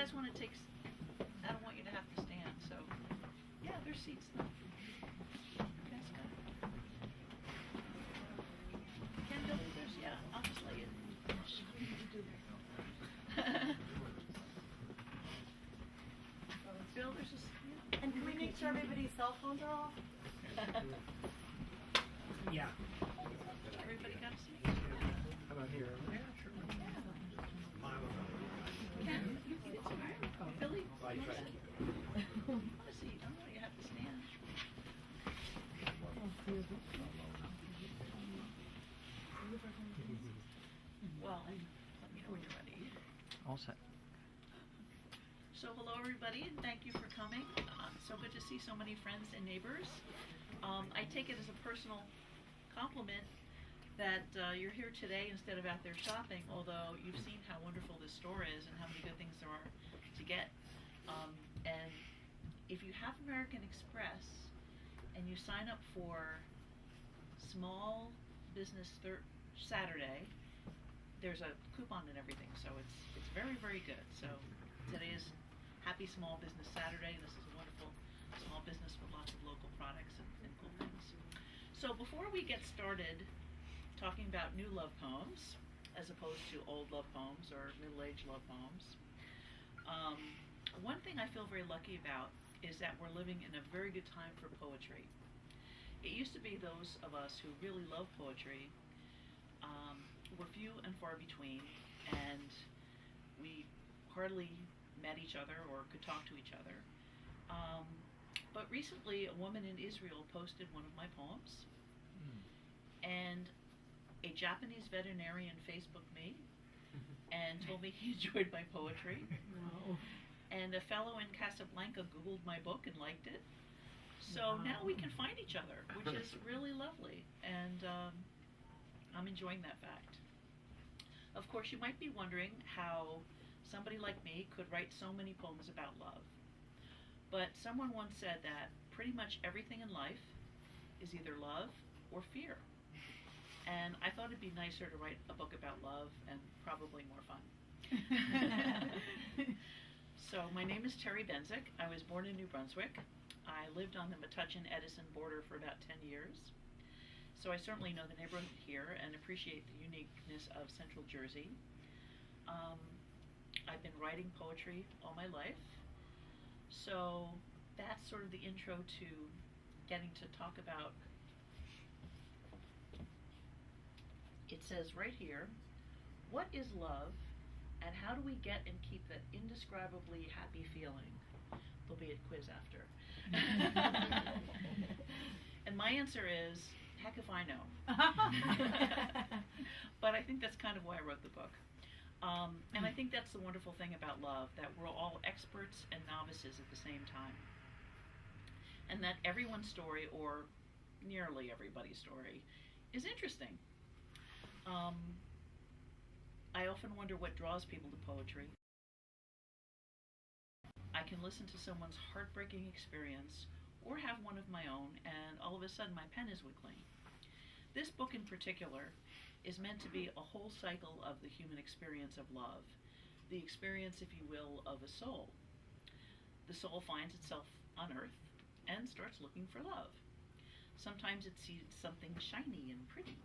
guys want to take, I don't want you to have to stand, so, yeah, there's seats though. That's good. Ken, Billy, there's, yeah, I'll just lay it. Bill, there's just, yeah. And can we make sure everybody's cell phones are off? Yeah. Everybody got a seat? How about here? Yeah, sure. Ken, you can get some. Billy, you want a seat? Want a seat? I don't know, you have to stand. Well, let me know when you're ready. All set. So hello everybody, and thank you for coming. So good to see so many friends and neighbors. I take it as a personal compliment that you're here today instead of out there shopping, although you've seen how wonderful this store is and how many good things there are to get. And if you have American Express and you sign up for Small Business Saturday, there's a coupon and everything, so it's very, very good. So today is Happy Small Business Saturday. This is a wonderful small business with lots of local products and cool things. So before we get started talking about new love poems, as opposed to old love poems or middle-aged love poems, one thing I feel very lucky about is that we're living in a very good time for poetry. It used to be those of us who really love poetry were few and far between, and we hardly met each other or could talk to each other. But recently a woman in Israel posted one of my poems, and a Japanese veterinarian Facebooked me and told me he enjoyed my poetry. Wow. And a fellow in Casablanca Googled my book and liked it. So now we can find each other, which is really lovely, and I'm enjoying that fact. Of course, you might be wondering how somebody like me could write so many poems about love. But someone once said that pretty much everything in life is either love or fear. And I thought it'd be nicer to write a book about love and probably more fun. So my name is Terry Benczik. I was born in New Brunswick. I lived on the Metuchen Edison border for about 10 years. So I certainly know the neighborhood here and appreciate the uniqueness of Central Jersey. I've been writing poetry all my life. So that's sort of the intro to getting to talk about. It says right here, what is love and how do we get and keep that indescribably happy feeling? There'll be a quiz after. And my answer is, heck if I know. But I think that's kind of why I wrote the book. And I think that's the wonderful thing about love, that we're all experts and novices at the same time. And that everyone's story, or nearly everybody's story, is interesting. I often wonder what draws people to poetry. I can listen to someone's heartbreaking experience or have one of my own, and all of a sudden my pen is wiggling. This book in particular is meant to be a whole cycle of the human experience of love, the experience, if you will, of a soul. The soul finds itself on earth and starts looking for love. Sometimes it sees something shiny and pretty.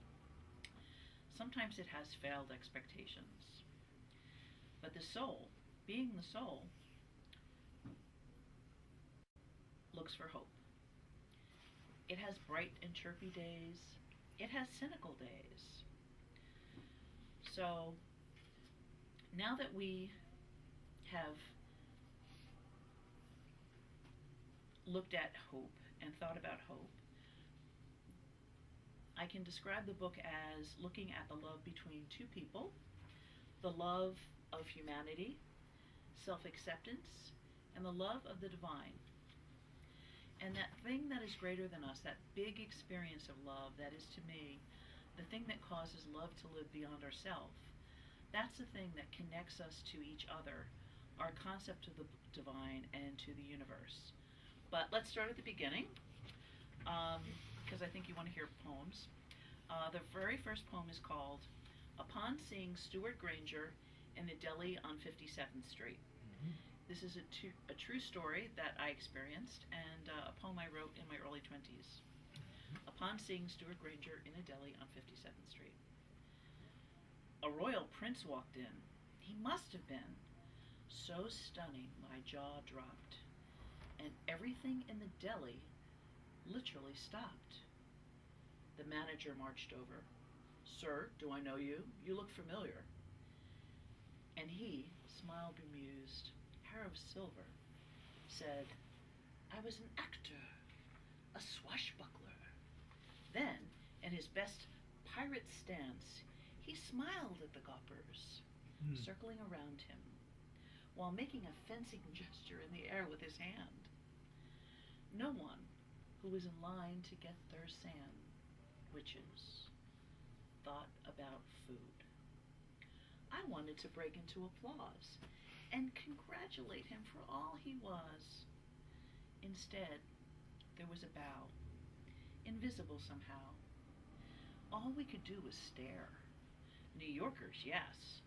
Sometimes it has failed expectations. But the soul, being the soul, looks for hope. It has bright and chirpy days. It has cynical days. So now that we have looked at hope and thought about hope, I can describe the book as looking at the love between two people, the love of humanity, self-acceptance, and the love of the divine. And that thing that is greater than us, that big experience of love, that is to me the thing that causes love to live beyond ourselves. That's the thing that connects us to each other, our concept of the divine and to the universe. But let's start at the beginning, because I think you want to hear poems. The very first poem is called Upon Seeing Stuart Granger in the Deli on 57th Street. This is a true story that I experienced and a poem I wrote in my early 20s upon seeing Stuart Granger in a deli on 57th Street. A royal prince walked in. He must have been so stunning my jaw dropped, and everything in the deli literally stopped. The manager marched over. "Sir, do I know you? You look familiar." And he, smile bemused, hair of silver, said, "I was an actor, a swashbuckler." Then, in his best pirate stance, he smiled at the gawpers, circling around him, while making a fencing gesture in the air with his hand. No one who was in line to get their sandwiches thought about food. I wanted to break into applause and congratulate him for all he was. Instead, there was a bow, invisible somehow. All we could do was stare. New Yorkers, yes,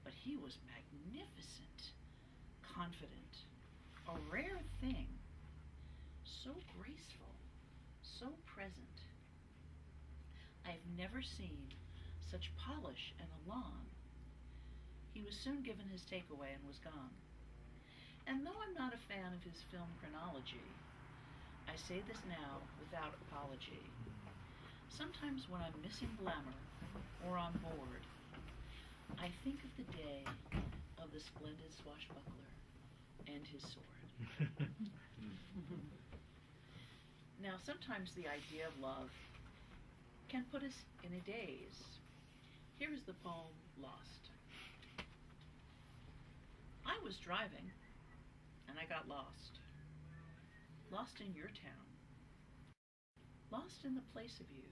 but he was magnificent, confident, a rare thing, so graceful, so present. I've never seen such polish and elan. He was soon given his takeaway and was gone. And though I'm not a fan of his film chronology, I say this now without apology. Sometimes when I'm missing glamour or on board, I think of the day of the splendid swashbuckler and his sword. Now, sometimes the idea of love can put us in a daze. Here is the poem Lost. I was driving, and I got lost. Lost in your town. Lost in the place of you.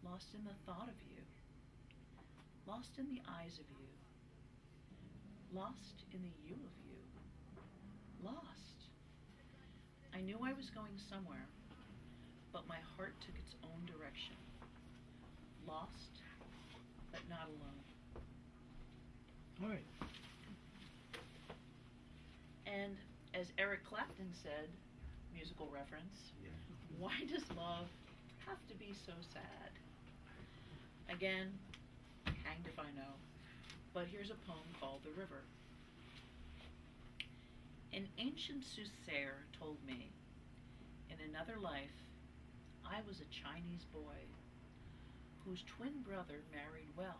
Lost in the thought of you. Lost in the eyes of you. Lost in the you of you. Lost. I knew I was going somewhere, but my heart took its own direction. Lost, but not alone. All right. And as Eric Clapton said, musical reference, why does love have to be so sad? Again, hanged if I know, but here's a poem called The River. An ancient soothsayer told me, in another life, I was a Chinese boy whose twin brother married well.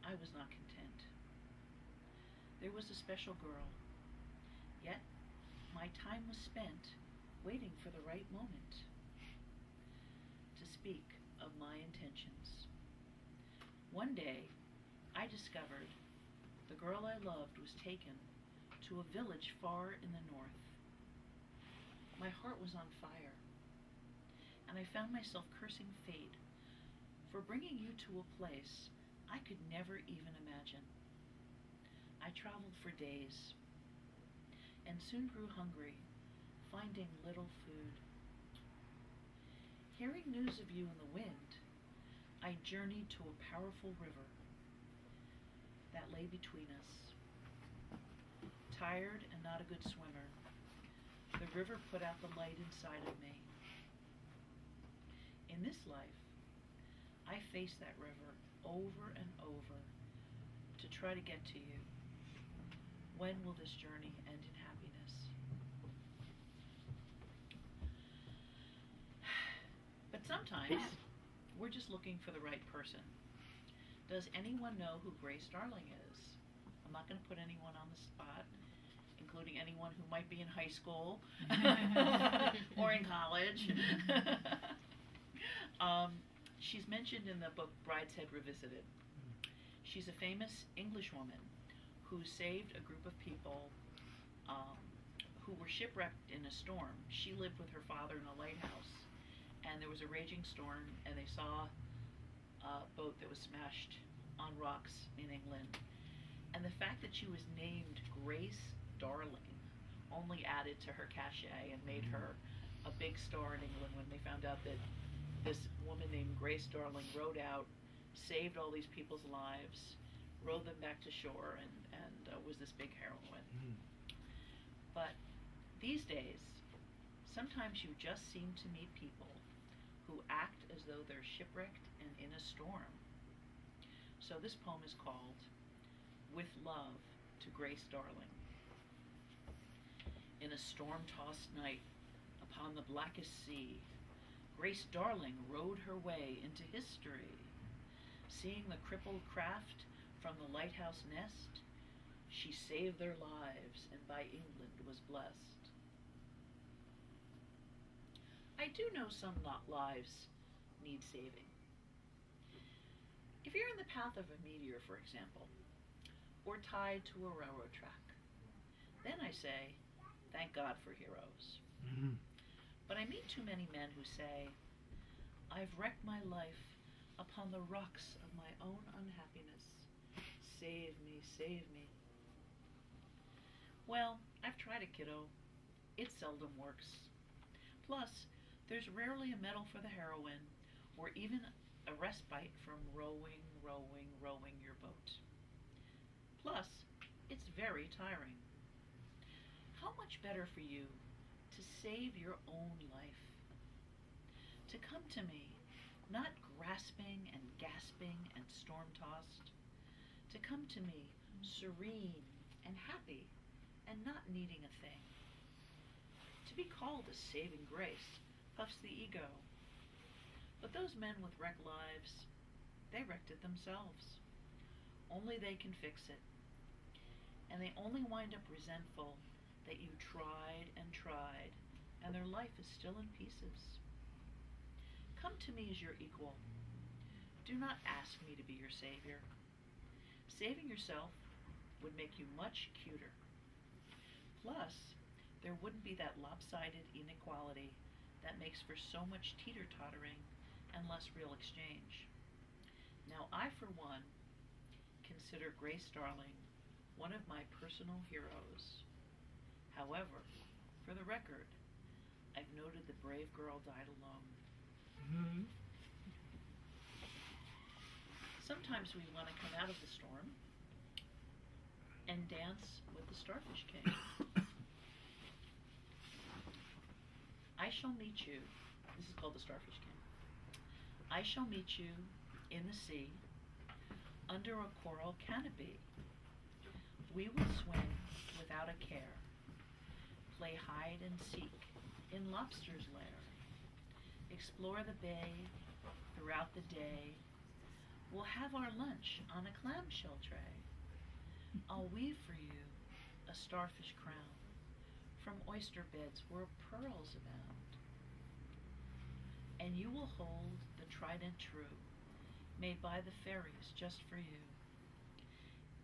I was not content. There was a special girl, yet my time was spent waiting for the right moment to speak of my intentions. One day, I discovered the girl I loved was taken to a village far in the north. My heart was on fire, and I found myself cursing fate for bringing you to a place I could never even imagine. I traveled for days, and soon grew hungry, finding little food. Hearing news of you in the wind, I journeyed to a powerful river that lay between us. Tired and not a good swimmer, the river put out the light inside of me. In this life, I faced that river over and over to try to get to you. When will this journey end in happiness? But sometimes, we're just looking for the right person. Does anyone know who Grace Darling is? I'm not going to put anyone on the spot, including anyone who might be in high school or in college. She's mentioned in the book Brideshead Revisited. She's a famous English woman who saved a group of people who were shipwrecked in a storm. She lived with her father in a lighthouse, and there was a raging storm, and they saw a boat that was smashed on rocks in England. And the fact that she was named Grace Darling only added to her cachet and made her a big star in England when they found out that this woman named Grace Darling rowed out, saved all these people's lives, rowed them back to shore, and was this big heroine. Mm. But these days, sometimes you just seem to meet people who act as though they're shipwrecked and in a storm. So this poem is called With Love to Grace Darling. In a storm-tossed night upon the blackest sea, Grace Darling rowed her way into history. Seeing the crippled craft from the lighthouse nest, she saved their lives and by England was blessed. I do know some lives need saving. If you're in the path of a meteor, for example, or tied to a railroad track, then I say, thank God for heroes. Mm-hmm. But I meet too many men who say, I've wrecked my life upon the rocks of my own unhappiness. Save me, save me. Well, I've tried it, kiddo. It seldom works. Plus, there's rarely a medal for the heroine, or even a respite from rowing, rowing, rowing your boat. Plus, it's very tiring. How much better for you to save your own life? To come to me, not grasping and gasping and storm-tossed. To come to me serene and happy and not needing a thing. To be called a saving grace puffs the ego. But those men with wrecked lives, they wrecked it themselves. Only they can fix it. And they only wind up resentful that you tried and tried, and their life is still in pieces. Come to me as your equal. Do not ask me to be your savior. Saving yourself would make you much cuter. Plus, there wouldn't be that lopsided inequality that makes for so much teeter-tottering and less real exchange. Now, I, for one, consider Grace Darling one of my personal heroes. However, for the record, I've noted the brave girl died alone. Mm-hmm. Sometimes we want to come out of the storm and dance with the Starfish King. I shall meet you, this is called the Starfish King. I shall meet you in the sea, under a coral canopy. We will swim without a care, play hide and seek in lobster's lair, explore the bay throughout the day. We'll have our lunch on a clamshell tray. I'll weave for you a starfish crown from oyster beds where pearls abound. And you will hold the trident true, made by the fairies just for you.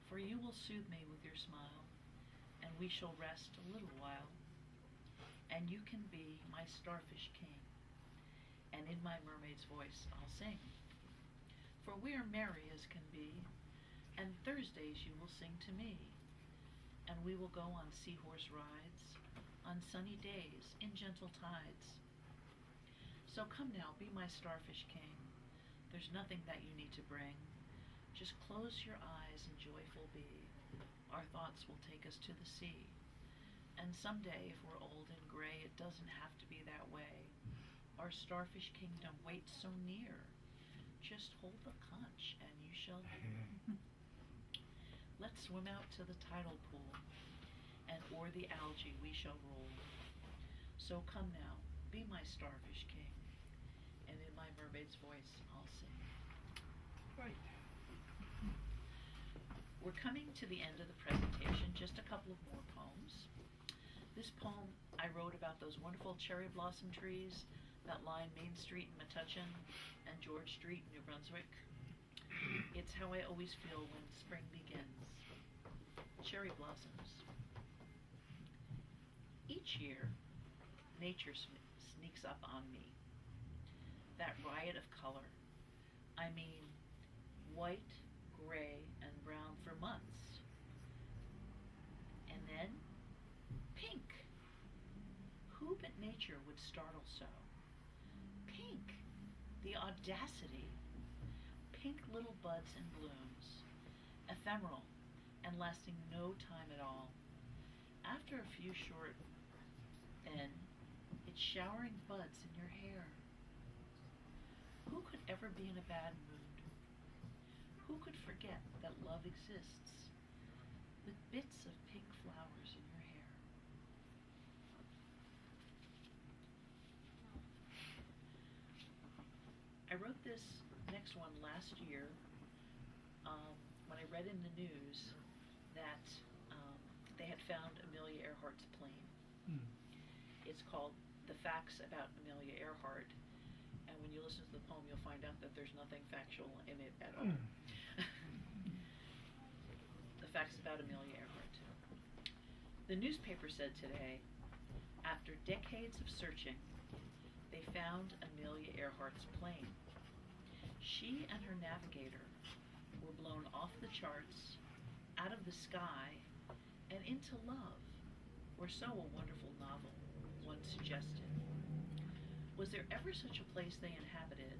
For you will soothe me with your smile, and we shall rest a little while. And you can be my starfish king, and in my mermaid's voice I'll sing. For we are merry as can be, and Thursdays you will sing to me. And we will go on seahorse rides, on sunny days, in gentle tides. So come now, be my starfish king. There's nothing that you need to bring. Just close your eyes and joyful be. Our thoughts will take us to the sea. And someday, if we're old and gray, it doesn't have to be that way. Our starfish kingdom waits so near. Just hold the conch and you shall hear. Let's swim out to the tidal pool, and o'er the algae we shall roll. So come now, be my starfish king, and in my mermaid's voice I'll sing. Right. We're coming to the end of the presentation, just a couple of more poems. This poem I wrote about those wonderful cherry blossom trees that line Main Street in Metuchen and George Street in New Brunswick. It's how I always feel when spring begins. Cherry blossoms. Each year, nature sneaks up on me. That riot of color. I mean, white, gray, and brown for months. And then, pink. Who but nature would startle so? Pink. The audacity. Pink little buds and blooms. Ephemeral and lasting no time at all. After a few short, then it's showering buds in your hair. Who could ever be in a bad mood? Who could forget that love exists with bits of pink flowers in your hair? I wrote this next one last year when I read in the news that they had found Amelia Earhart's plane. Mm. It's called The Facts About Amelia Earhart, and when you listen to the poem you'll find out that there's nothing factual in it at all. The Facts About Amelia Earhart. The newspaper said today, after decades of searching, they found Amelia Earhart's plane. She and her navigator were blown off the charts, out of the sky, and into love, or so a wonderful novel once suggested. Was there ever such a place they inhabited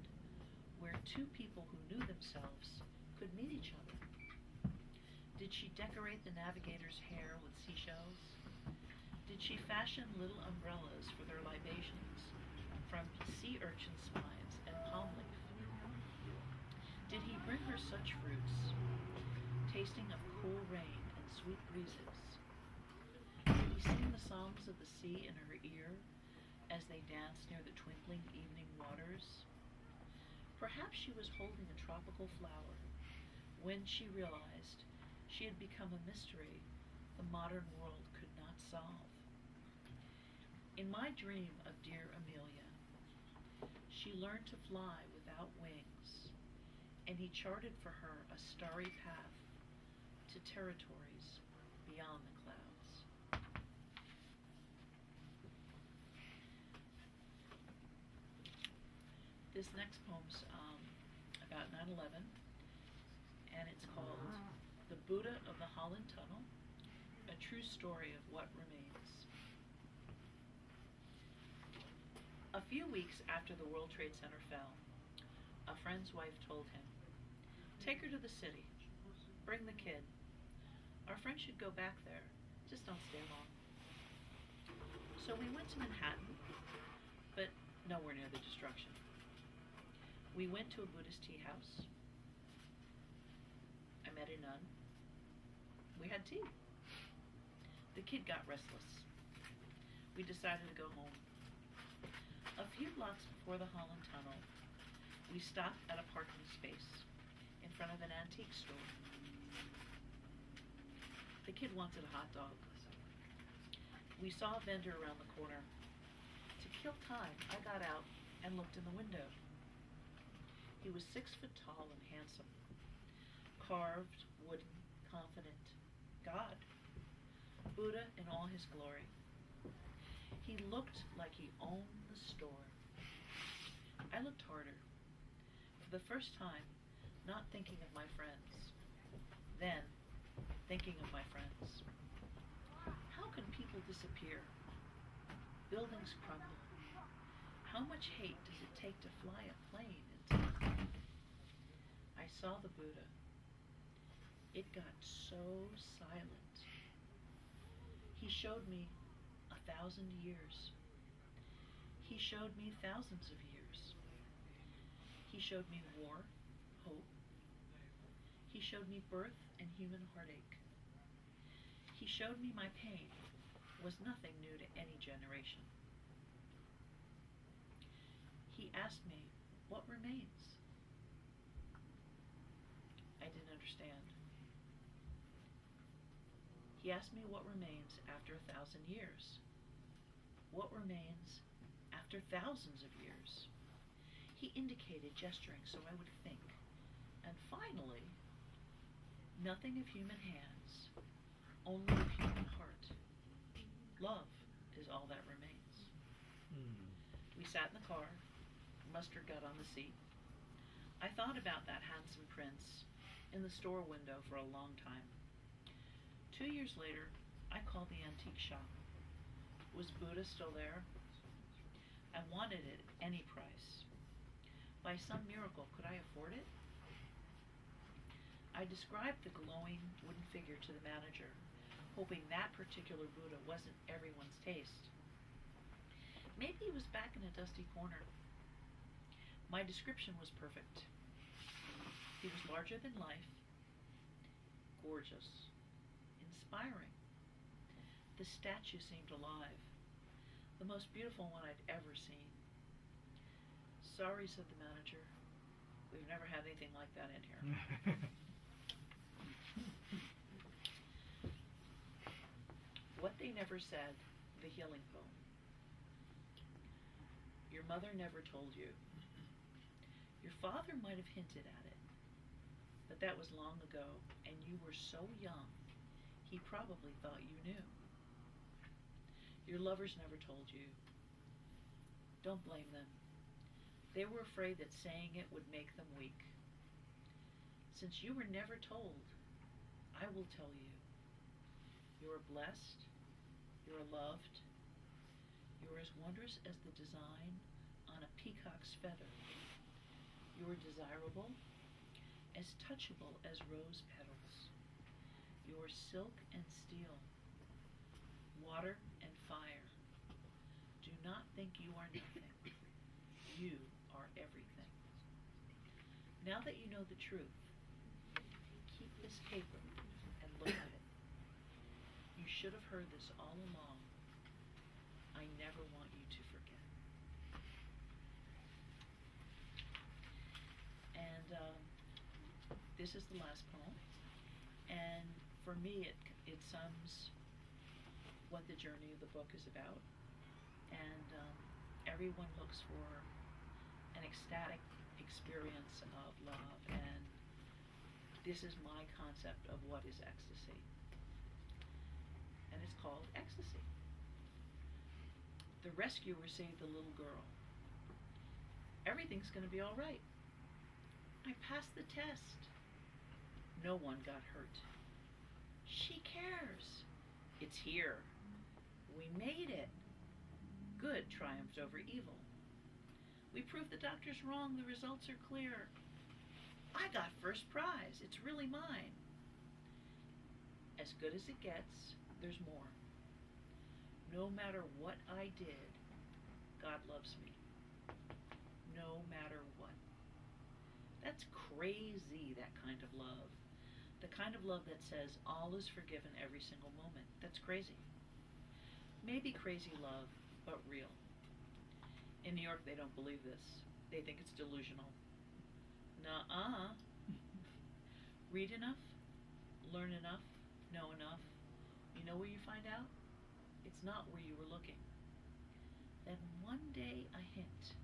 where two people who knew themselves could meet each other? Did she decorate the navigator's hair with seashells? Did she fashion little umbrellas for their libations from sea urchin spines and palm leaf? Did he bring her such fruits, tasting of cool rain and sweet breezes? Did he sing the songs of the sea in her ear as they danced near the twinkling evening waters? Perhaps she was holding a tropical flower when she realized she had become a mystery the modern world could not solve. In my dream of dear Amelia, she learned to fly without wings, and he charted for her a starry path to territories beyond the clouds. This next poem's about 9/11, and it's called The Buddha of the Holland Tunnel, a true story of what remains. A few weeks after the World Trade Center fell, a friend's wife told him, "Take her to the city. Bring the kid. Our friend should go back there. Just don't stay long." So we went to Manhattan, but nowhere near the destruction. We went to a Buddhist tea house. I met a nun. We had tea. The kid got restless. We decided to go home. A few blocks before the Holland Tunnel, we stopped at a parking space in front of an antique store. The kid wanted a hot dog. We saw a vendor around the corner. To kill time, I got out and looked in the window. He was 6 foot tall and handsome, carved, wooden, confident, God, Buddha in all his glory. He looked like he owned the store. I looked harder, for the first time, not thinking of my friends, then thinking of my friends. How can people disappear? Buildings crumble. How much hate does it take to fly a plane into nothing? I saw the Buddha. It got so silent. He showed me 1,000 years. He showed me thousands of years. He showed me war, hope. He showed me birth and human heartache. He showed me my pain was nothing new to any generation. He asked me, what remains? I didn't understand. He asked me what remains after 1,000 years. What remains after thousands of years? He indicated, gesturing so I would think. And finally, nothing of human hands, only of human heart. Love is all that remains. We sat in the car. Mustard got on the seat. I thought about that handsome prince in the store window for a long time. 2 years later, I called the antique shop. Was Buddha still there? I wanted it at any price. By some miracle, could I afford it? I described the glowing wooden figure to the manager, hoping that particular Buddha wasn't everyone's taste. Maybe he was back in a dusty corner. My description was perfect. He was larger than life, gorgeous, inspiring. The statue seemed alive, the most beautiful one I'd ever seen. Sorry, said the manager. We've never had anything like that in here. What they never said, the healing poem. Your mother never told you. Your father might have hinted at it, but that was long ago, and you were so young, he probably thought you knew. Your lovers never told you. Don't blame them. They were afraid that saying it would make them weak. Since you were never told, I will tell you. You are blessed. You are loved. You are as wondrous as the design on a peacock's feather. You are desirable, as touchable as rose petals. You are silk and steel, water and fire. Do not think you are nothing. You are everything. Now that you know the truth, keep this paper and look at it. You should have heard this all along. I never want you to forget. And this is the last poem. And for me, it sums what the journey of the book is about. And everyone looks for an ecstatic experience of love, and this is my concept of what is ecstasy. And it's called ecstasy. The rescuer saved the little girl. Everything's going to be all right. I passed the test. No one got hurt. She cares. It's here. We made it. Good triumphed over evil. We proved the doctors wrong. The results are clear. I got first prize. It's really mine. As good as it gets, there's more. No matter what I did, God loves me. No matter what. That's crazy, that kind of love. The kind of love that says all is forgiven every single moment. That's crazy. Maybe crazy love, but real. In New York, they don't believe this. They think it's delusional. Nuh-uh. Read enough, learn enough, know enough. You know where you find out? It's not where you were looking. Then one day a hint,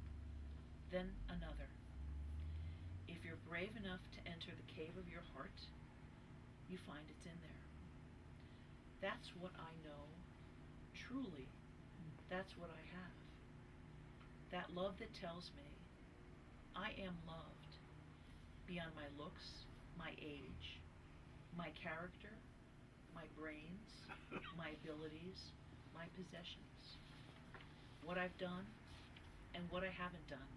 then another. If you're brave enough to enter the cave of your heart, you find it's in there. That's what I know. Truly, that's what I have. That love that tells me I am loved beyond my looks, my age, my character, my brains, my abilities, my possessions, what I've done and what I haven't done.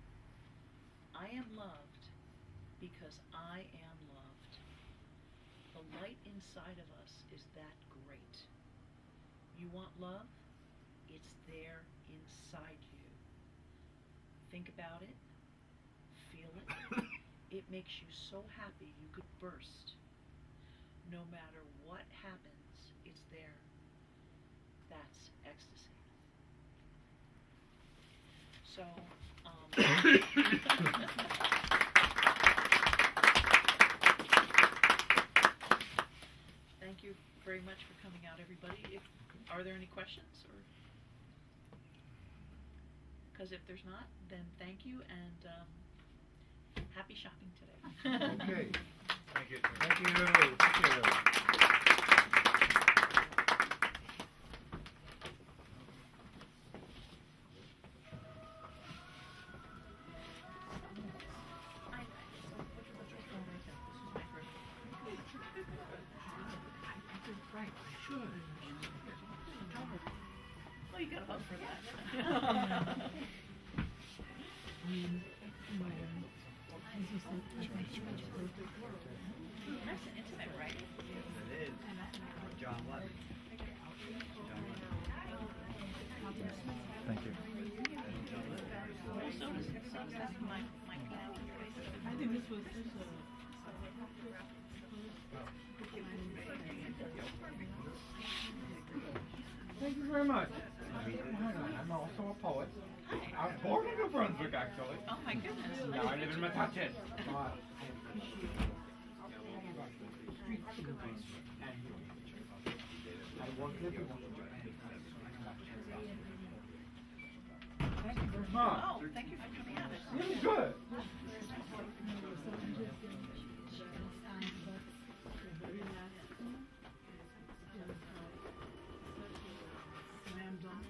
I am loved because I am loved. The light inside of us is that great. You want love? It's there inside you. Think about it. Feel it. It makes you so happy you could burst. No matter what happens, it's there. That's ecstasy. So, thank you very much for coming out, everybody. Are there any questions? Because if there's not, then thank you, and happy shopping today. Okay. Thank you. Thank you. Thank you. Right, I should. Well, you got a hug for that. My, this is the perfect world. Nice and intimate, right? It is. John Levy. Thank you. Well, so does my cat. I think this was Thank you very much. I'm also a poet. I was born in New Brunswick, actually. Oh my goodness. Now I live in Metuchen. I work here. Thank you very much. Oh, thank you for coming out. Really good. slam dunk.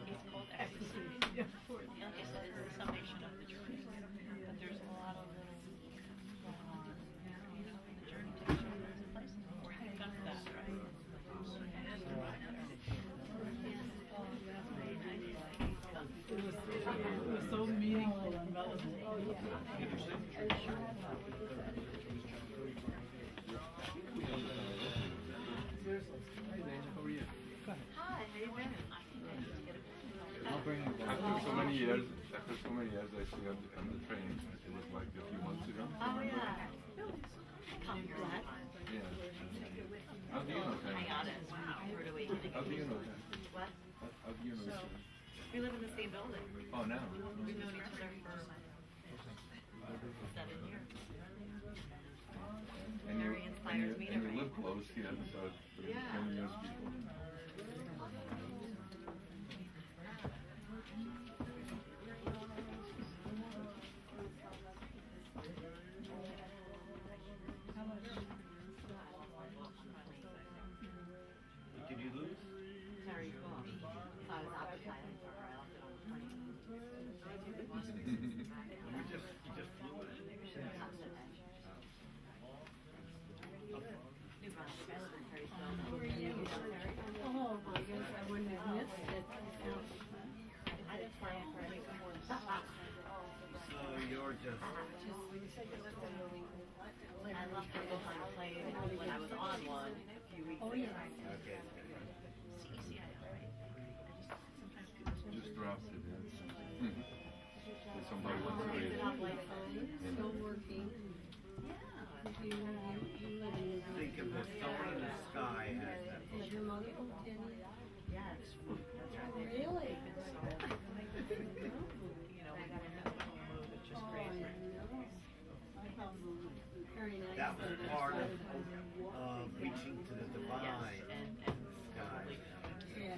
It's called ecstasy. Like I said, it's the summation of the journey. But there's a lot of little, the journey takes you to places before you come to that, right? It was so meaningful and relevant. Hi, how you been? I'll bring you After so many years, I see on the train. It was like a few months ago. Oh yeah. Come black. Yeah. How do you know I that? got it. Wow. Rude awakening. How do you know that? What? How do you know that? We live in the same building. Oh, now. We've known each other for 7 years. Very inspires me to and you read. live close, yeah, so Yeah. many years before. Did you lose? Very cool. So I was advertising for her. I left it on 20. You just flew it. New Brunswick. I live in Perrysville. How are you? Oh my goodness, I wouldn't have missed it. I didn't fly in for any before. So you're just. I left the book on a plane when I was on one a few weeks ago. Okay. CECI, right? Sometimes people Just dropped it, yeah. But somebody wants to read Is it. it on my phone? Still working. You live in Think of the someone in the sky has that book. Is your mother from Kenny? Yes. That's right. Really? You know, we got in that little move, it's just crazy. Very nice. That was part of reaching to the Yes, divine and sky. Yeah.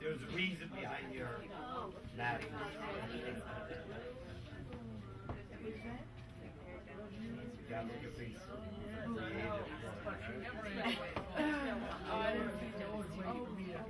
There's a reason behind your madness. You gotta look at things creative.